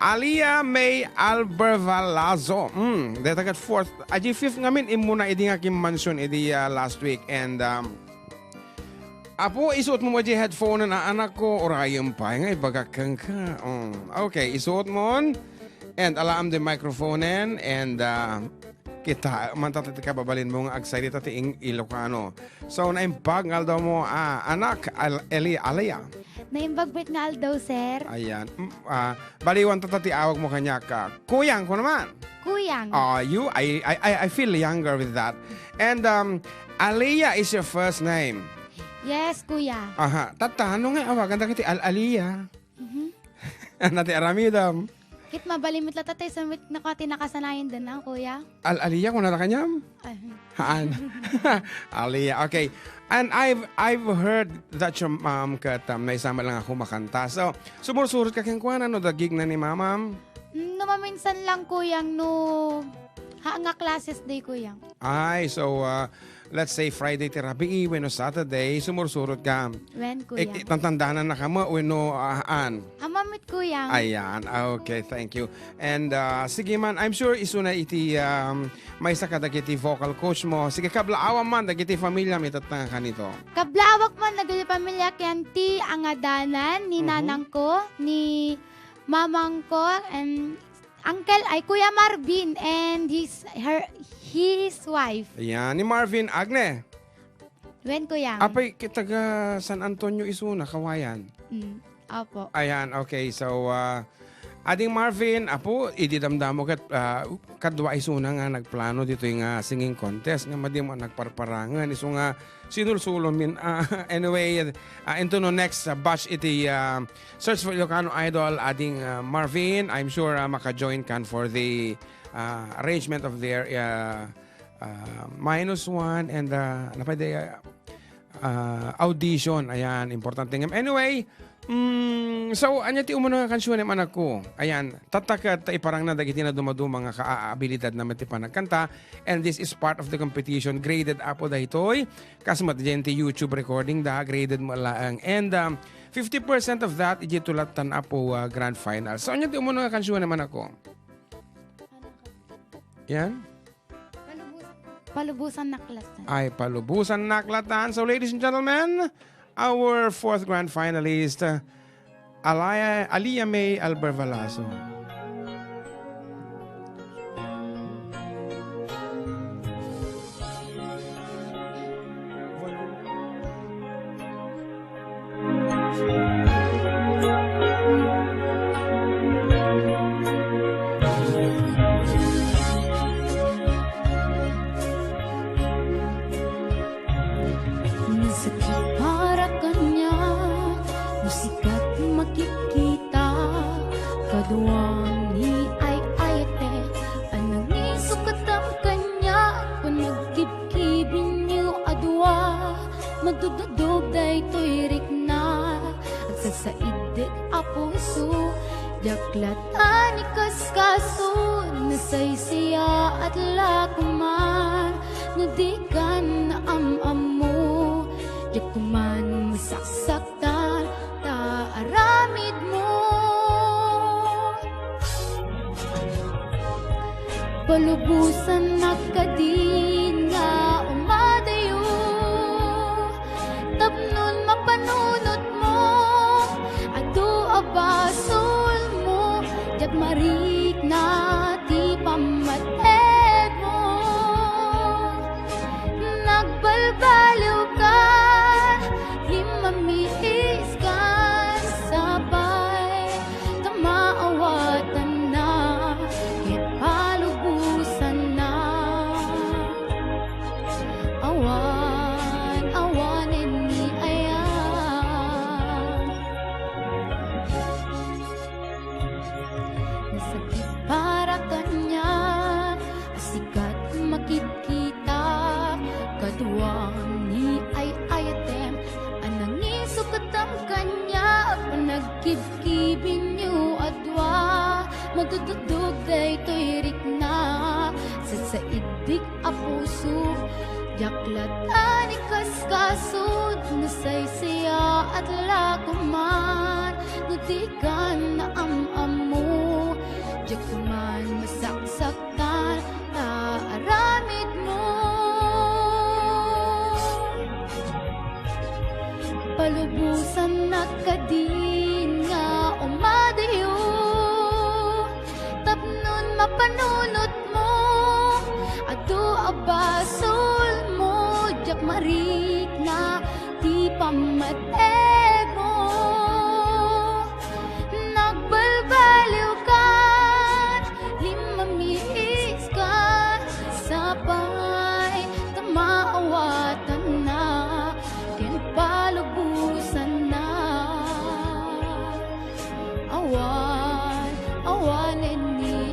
Alia May Albervalazo. Detagat fourth. Aji fifth ngamin imuna idi nga kim mansion idi last week. And apo isuot mo aji headphone na anak ko orayong pa nga ibagakang ka. Okay, isuot mo. And alaam the microphone and kita mantatati ka babalin mo nga agsalita ti Ilocano. So naimbag nga daw mo anak Alia. Naimbag nga daw, sir. Ayan. Baliwan tatati awag mo kanya ka. Kuyang ko naman. Kuyang. I feel younger with that. And Alia is your first name. Yes, kuya. Aha. Tatano nga awagan ta kiti Alia. Nati aramidam. Kit mabalimit la tatay sa nakati nakasanayan din ang kuya. Alia ko na kanyam. Haan. Alia. Okay. And I've heard that your mom kat may sama lang ako makanta. So, sumursurot ka kang kuwanan no dagig na ni mamam? Namaminsan lang kuyang no nga classes day kuyang. Ay, so let's say Friday therapy, when Saturday, sumursurot ka. When kuyang. Tantandanan na ka mo, when Amamit kuyang. Ayan, okay, thank you. And sige man, I'm sure isuna iti may sakada kiti vocal coach mo. Sige, kablaawan man, dagiti familia, may tatanga ka nito. Kablawak man naguli pamilya kenti ang adanan ni nanang ko, ni mamang ko, and uncle ay Kuya Marvin and his wife. Ayan, ni Marvin Agne. When kuyang. Apay, taga San Antonio isuna, kawayan. Opo. Ayan, okay. So, ading Marvin, apo, ididamdamo kat kadwa isuna nga nagplano dito yung singing contest. Nga madi mo nagparparangan. Iso nga sinulsulon min. Anyway, into no next batch iti Search for Ilocano Idol. Ading Marvin, I'm sure maka-join kan for the arrangement of their -1 and audition. Ayan, importante nga. Anyway, so, anya ti umuno nga kansyon ng anak ko. Ayan, tatakat iparang na dagiti na dumaduma nga kaabilidad na mati panagkanta. And this is part of the competition. Graded apo dahitoy. Kasmat dyan ti YouTube recording da. Graded mo lang. And 50% of that, ijitulatan apo grand final. So, anya ti umuno nga kansyon ng anak ko. Yan. Palubusan naklatan. Ay, palubusan naklatan. So, ladies and gentlemen, our fourth grand finalist, Alia May Albervalazo. Para kanya, musikat makikita, kaduang ni ay ayate, anang isukat ang kanya, panagkibkibin niyo adwa, magdududog day to'y rikna, at sasaidik apuso, yaklatan ikaskaso, nasaysaya at lakuman, nadikan na am-amo, yakuman masaksaktan, taaramid mo. Palubusan na kadin nga umadayo, tapnon mapanunot mo, ado abasol mo, yak marik na ti pamated mo. Nagbalbaliw ka, mamiis ka sabay, tamaawatan na, ipalubusan na. Awan-awanin ni ayan, nasakit para kanya, sikat makikita, kaduang ni ay ayatem, sukatam kanya, panagkibkibin niyo adwa, magdududog day to'y rikna, sa saidik apuso, yaklatan ikaskasod, nasaysaya at lakuman, nutikan na am-amu, marik na di pamateg mo. Nagbalbaliw ka, limamiis ka, sabay tamaawatan na, kinpalubusan na. Awanin ni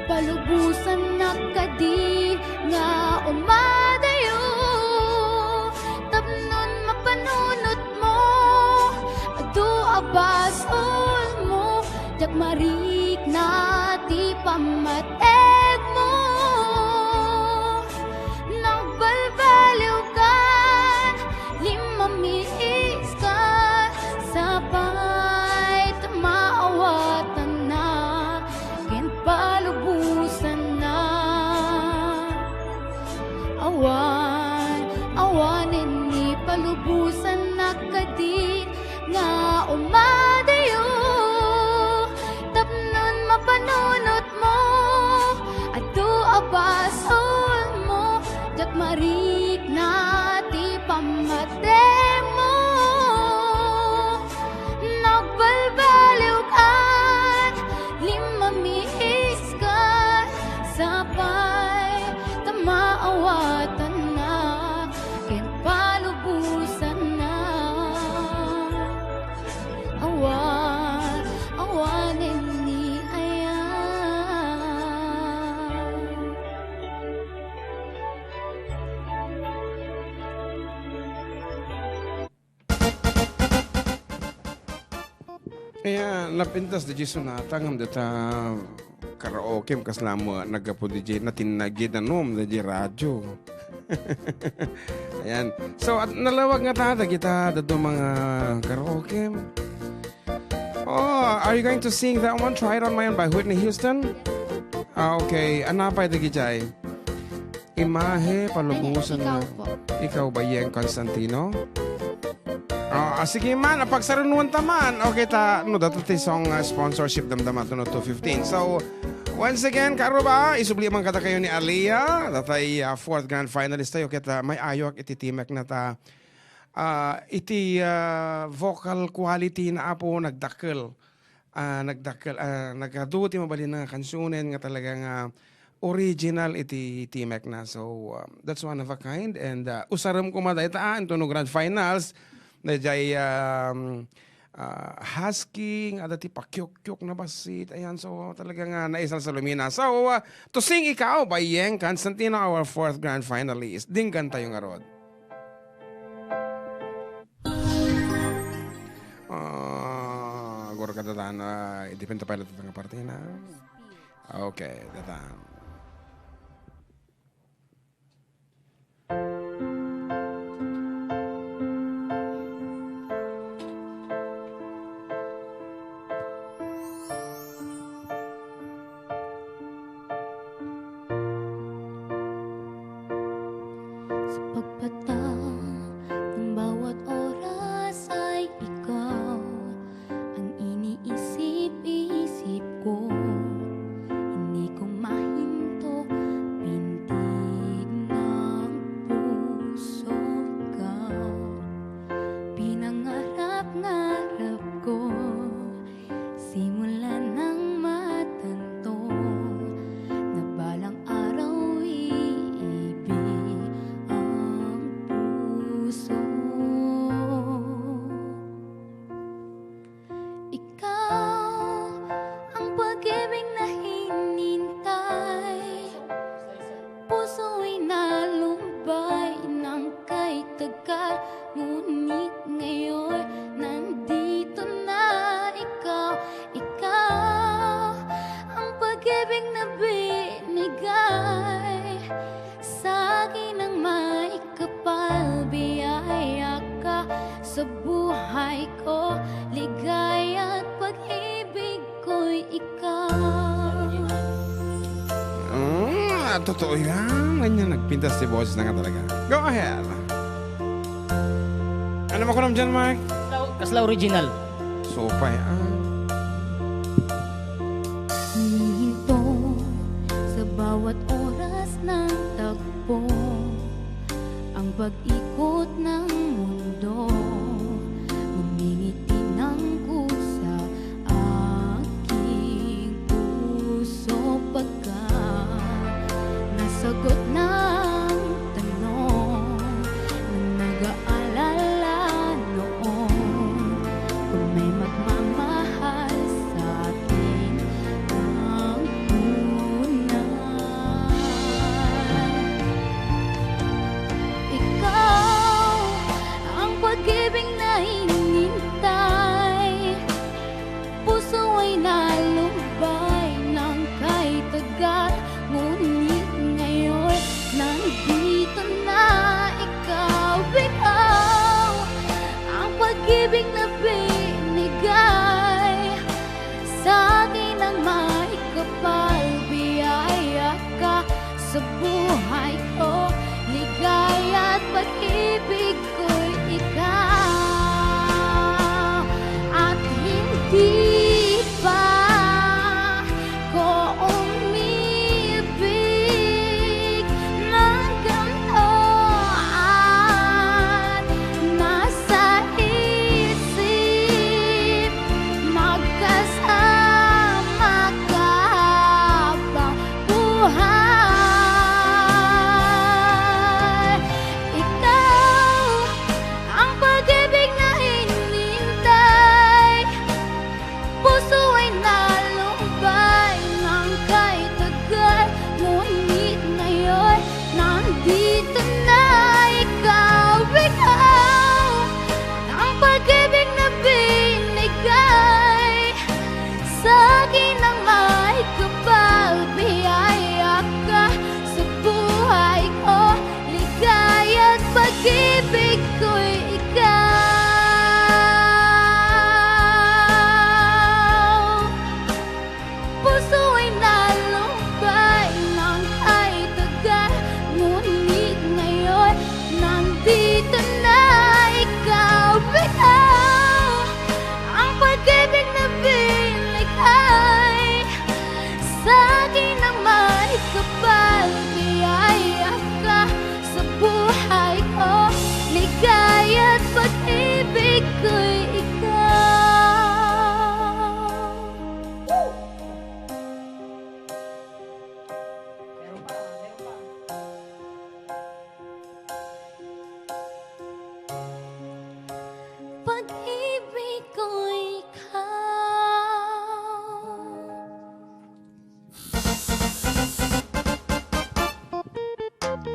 palubusan na kadi nga umadayo, tapnon mapanunot mo, adu abasol mo, jak marik na ti pamateg mo. Nagbalbaliw ka, limamiis ka, sabay tamaawatan na, palubusan na. Awanin ni palubusan na kadin nga umadayo, tapnon mapanunot mo, adu abasol mo, jak marik na ti pamateg mo. Nagbalbaliw ka, limamiis ka, sabay tamaawatan na, kinpalubusan na. Awanin ni Ayan, napintas di sonata ngam data karaoke kaslamo nagapo di natin nagidanom di radyo. Ayan. So, at nalawag nga tada kita dado mga karaoke. Oh, are you going to sing that one? Try It On My Own by Whitney Houston? Okay. Anapay di gijay? Imahe, palubusan na. ikaw po. Ikaw ba yung Constantino? Sige man, pagsarunuan taman. Okay, no, dato ti song sponsorship damdaman to no 215. So, once again, karo ba, isubli man kata kayo ni Aliyah, datay fourth grand finalist tayo, kita may ayok iti timek na ta, iti vocal quality na apo nagdakkel. Nagkaduti mabali na kansunen nga talagang original iti timek na. So, that's one of a kind. And usaram ko madaitaan to no grand finals, na jay husking, ada ti pakyok-kyok na basit. Ayan, so talagang naisal sa lumina. So, to sing ikaw by Yeng Constantino, our fourth grand finalist. Dinggan tayong arod. Agora ka datan, idipenta pa ito nga parte na. Okay, datan. Pagpatang ng bawat oras ay ikaw ang iniisip-isip ko. Hindi ko mahinto, pintig ng puso ka. Pinangarap-ngarap ko, simula nang matanto na balang araw iibig ang totoo yan. Ganyan, nagpintas si boses na nga talaga. Go ahead. Ano mo ko naman dyan, Mark? Kasla original. Supay, Humihinto sa bawat oras ng tagpo, ang pag-ikot ng mundo, ngumingiti ng kusa aking puso pagka nasagot ng tanong na nag-aalala noon kung may magmamahal sa atin ang una. Ikaw ang pag-ibig na hinintay, puso ay nalumbay ng kay tagal, ngunit ngayon nandito na ikaw. Ikaw ang pag-ibig na binigay sa akin ang may kapal, biyaya ka sa buhay ko, ligaya at pag-ibig ko'y ikaw. At hindi pa ko umibig ng ganito, at nasa isip magkasama ka habang buhay. Ikaw ang pag-ibig na hinintay, puso ay nalumbay ng kay tagal, ngunit ngayon nandito na ikaw. Ikaw ang pag-ibig na binigay sa akin ang may kapal, biyaya ka sa buhay ko, ligaya at pag-ibig ko'y ikaw. Puso ay nalumbay ng kay tagal, ngunit ngayon nandito na ikaw. Ikaw ang pag-ibig na binigay sa akin ang may kapal, biyaya ka sa buhay ko, ligaya at pag-ibig ko'y ikaw. Pag-ibig ko'y ikaw.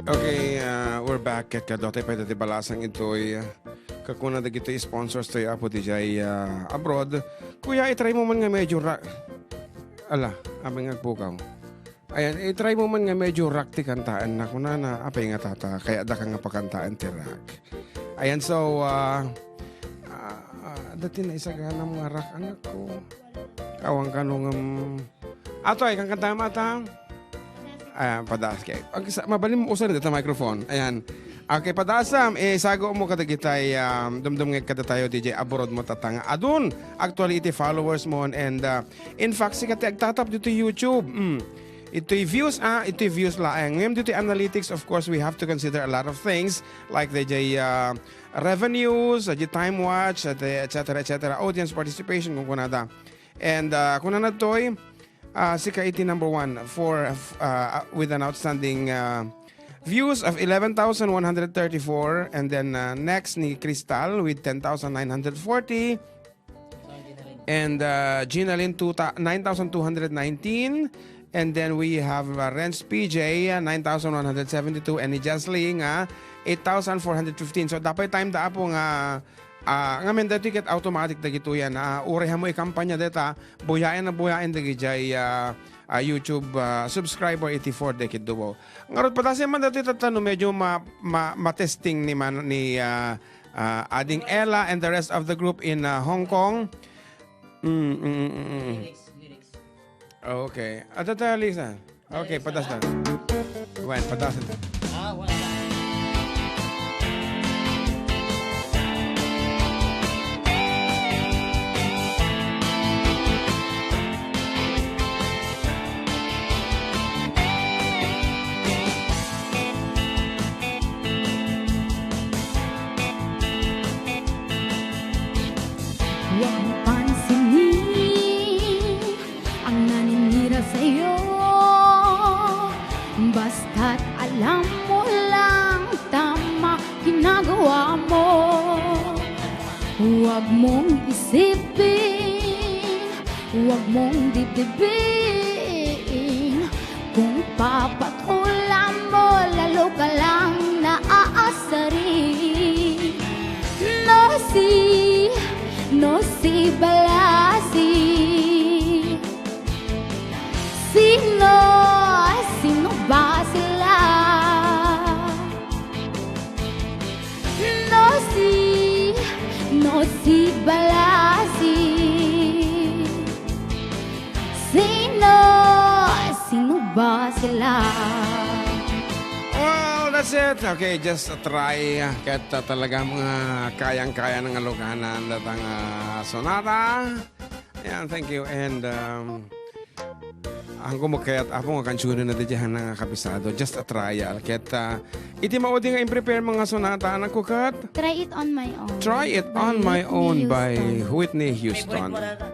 Okay, we're back at Kadote pa dati balasang ito'y kakuna da gito'y sponsors to'y apo di jay abroad. Kuya, itry mo man nga medyo ala, aming nga pukaw. Ayan, itry mo man nga medyo rock ti kantaan na kuna na apay nga tata, kaya da ka nga pakantaan ti rock. Ayan, so, dati na isa ka ng mga rock anak ko. Awang ka nung, atoy, kang kanta mata. Ayan, padaas kay. Mabalim mo usan dito microphone. Ayan. Okay, padasam, sago mo kadagitay, dumdum nga kada tayo DJ abroad mo tatanga. Adun, actually iti followers mo and in fact, sikat agtatap dito YouTube. Ito'y views laeng. Ngayon dito analytics, of course, we have to consider a lot of things like the revenues, the time watch, etc. Audience participation kung kunada. And kung na to'y sika iti number 1 for with an outstanding views of 11,134, and then next ni Crystal with 10,940, and Gina Lynn 9,219, and then we have Renz PJ 9,172, and ni Jasly nga 8,415. So dapat time da po nga ngamen da ticket automatic da gito yan. Urehan mo i-kampanya deta, buhayan da gijay YouTube subscriber 84 dekid dubo. Ngarot patasi man dati tatano medyo ma-testing ni Ading Ella and the rest of the group in Hong Kong. Lyrics. Okay. Atata Lisa. Okay, patas na. Gwen, padasan. Wala. Huwag mo pansinin ang naninira sa'yo. Basta't alam mo lang tama ginagawa mo. Huwag mong isipin, huwag mong dibdibin. Kung papatulan mo, lalo ka lang naaasarin. No si balasi. Sino ba sila? No si balasi. Sino ba sila? Well, that's it. Okay, just try. Kahit talaga mga kayang-kaya ng aluganan datang sonata. Ayan, thank you. And ang kumakayat ako nga kansunan na diyan ng kabisado. Just a trial. Kahit iti maudi nga i-prepare mga sonata. Anak ko, Kat? Try it on my own. Try it By on my Whitney own by Houston. Whitney Favorite Houston. mo na ito.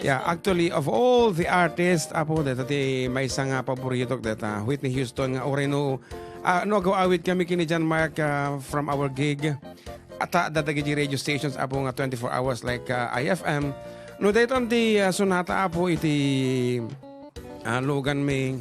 Yeah, actually, of all the artists, apo, dati may isang paborito data, Whitney Houston, nga oreno, awit kami kini John Mark from our gig. At dadagi radio stations, apo nga 24 hours like IFM. No, dito di sonata, apo, iti lugan may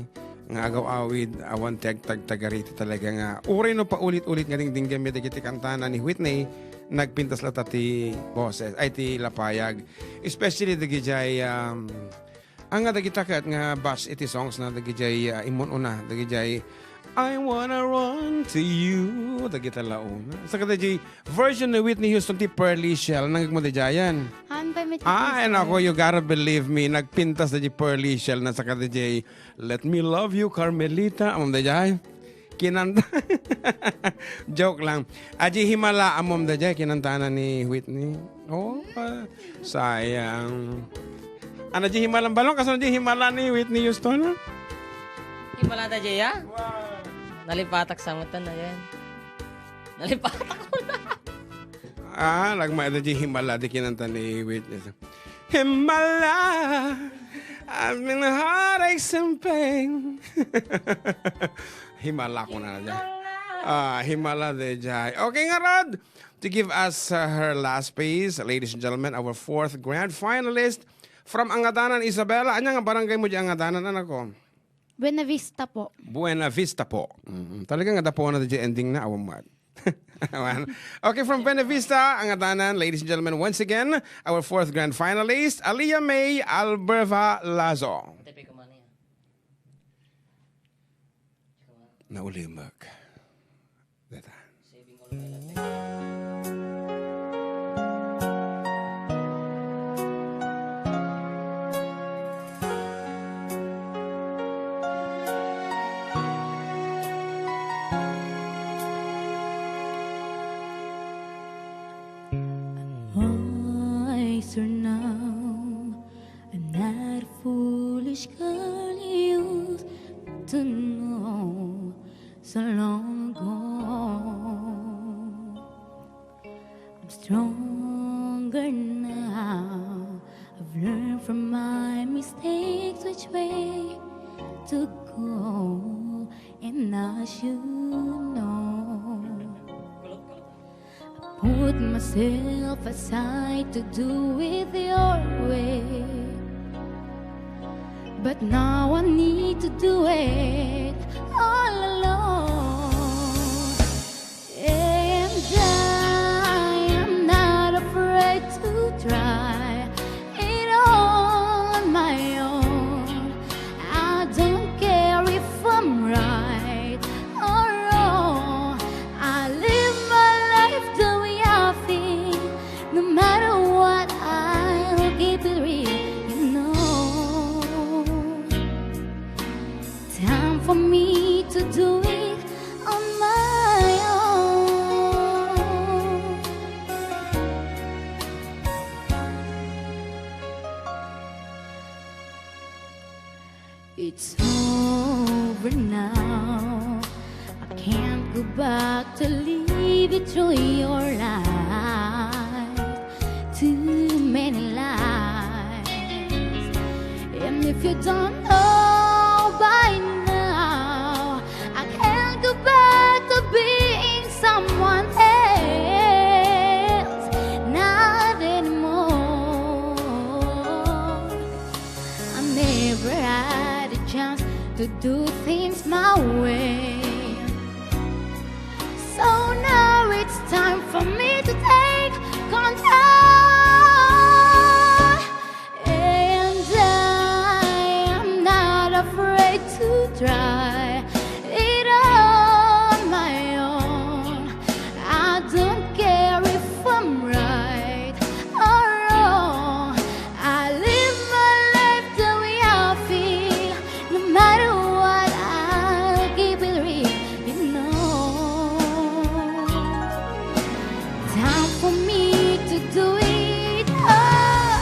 nga agaw-awid, awan tag-tagariti talaga nga. Oreno pa ulit-ulit nga ding dinggam may dagiti kantana ni Whitney, nagpintas lata ti boses ay ti lapayag, especially dagijay ang nga dagitakat nga bash iti songs na dagijay imon una dagijay I wanna run to you dagita launa sa kadajay version ni Whitney Houston ti Pearly Shell nangagmo dajayan. Han pa mit. And ako, you gotta believe me, nagpintas na di Pearly Shell na sa kadajay Let Me Love You Carmelita amom dajay kinanta. Joke lang. Aji himala amom da jay kinantana ni Whitney. Oh, sayang. Ano di himalang balong kaso di himala ni Whitney Houston? Himalata Jaya? Wow. Nalipatak sa mutan na yan. Nalipatak ko na. Nagmaya da di himala di kinanta ni Whitney. Himala, I've been heartaches and pain. Himala ko na dyan. Himala de Jai. Okay nga, Rod. To give us her last piece, ladies and gentlemen, our fourth grand finalist from Angadanan, Isabela. Anya nga barangay mo dyan, Angadanan, anak ko? Buena Vista po. Buena Vista po. Talagang nga dapo na dyan ending na, awamad. Okay, from Buena Vista, Angadanan, ladies and gentlemen, once again, our fourth grand finalist, Aliyah May Alberva Lazo. Tepe ko man yan. Naulimag. Data. Saving all my life. Wiser now, I'm not a foolish girl you used to know so long ago. I'm stronger now. I've learned from my mistakes which way to go, and I should know. Put myself aside to do it your way, but now I need to do it all alone. And I am not afraid to try it on my own. I don't care if I'm right or wrong. I live my life the way I feel. No matter what, I'll keep it real, you know. Time for me to It's over now. I can't go back to live it through your life. Too many lies. And if you don't know by now, I can't go back to being someone else. Not anymore. I never had a chance to do things my way. So now it's time for me to take control. And I am not afraid to try it on my own. I don't care if I'm right or wrong. I live my life the way I feel. No matter what, I'll keep it real, you know. Time for me to do it. Oh,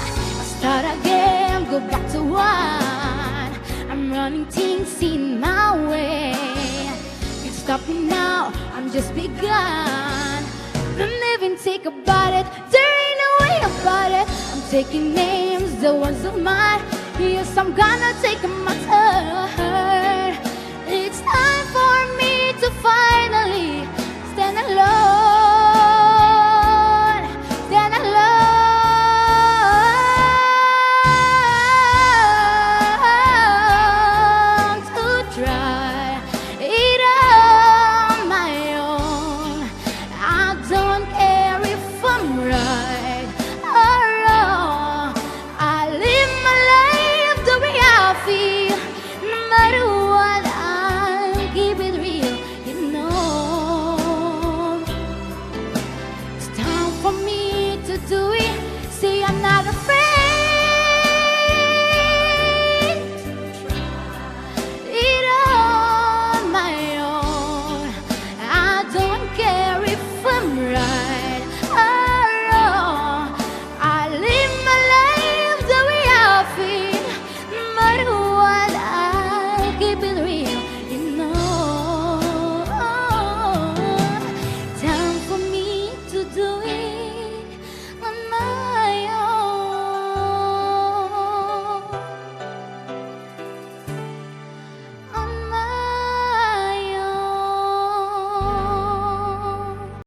start again, go back to one. I'm running things in my way. Can't stop me now, I'm just begun. Don't even think about it, there ain't no way about it. I'm taking names, the ones of mine. Yes, I'm gonna take my turn. It's time for me to find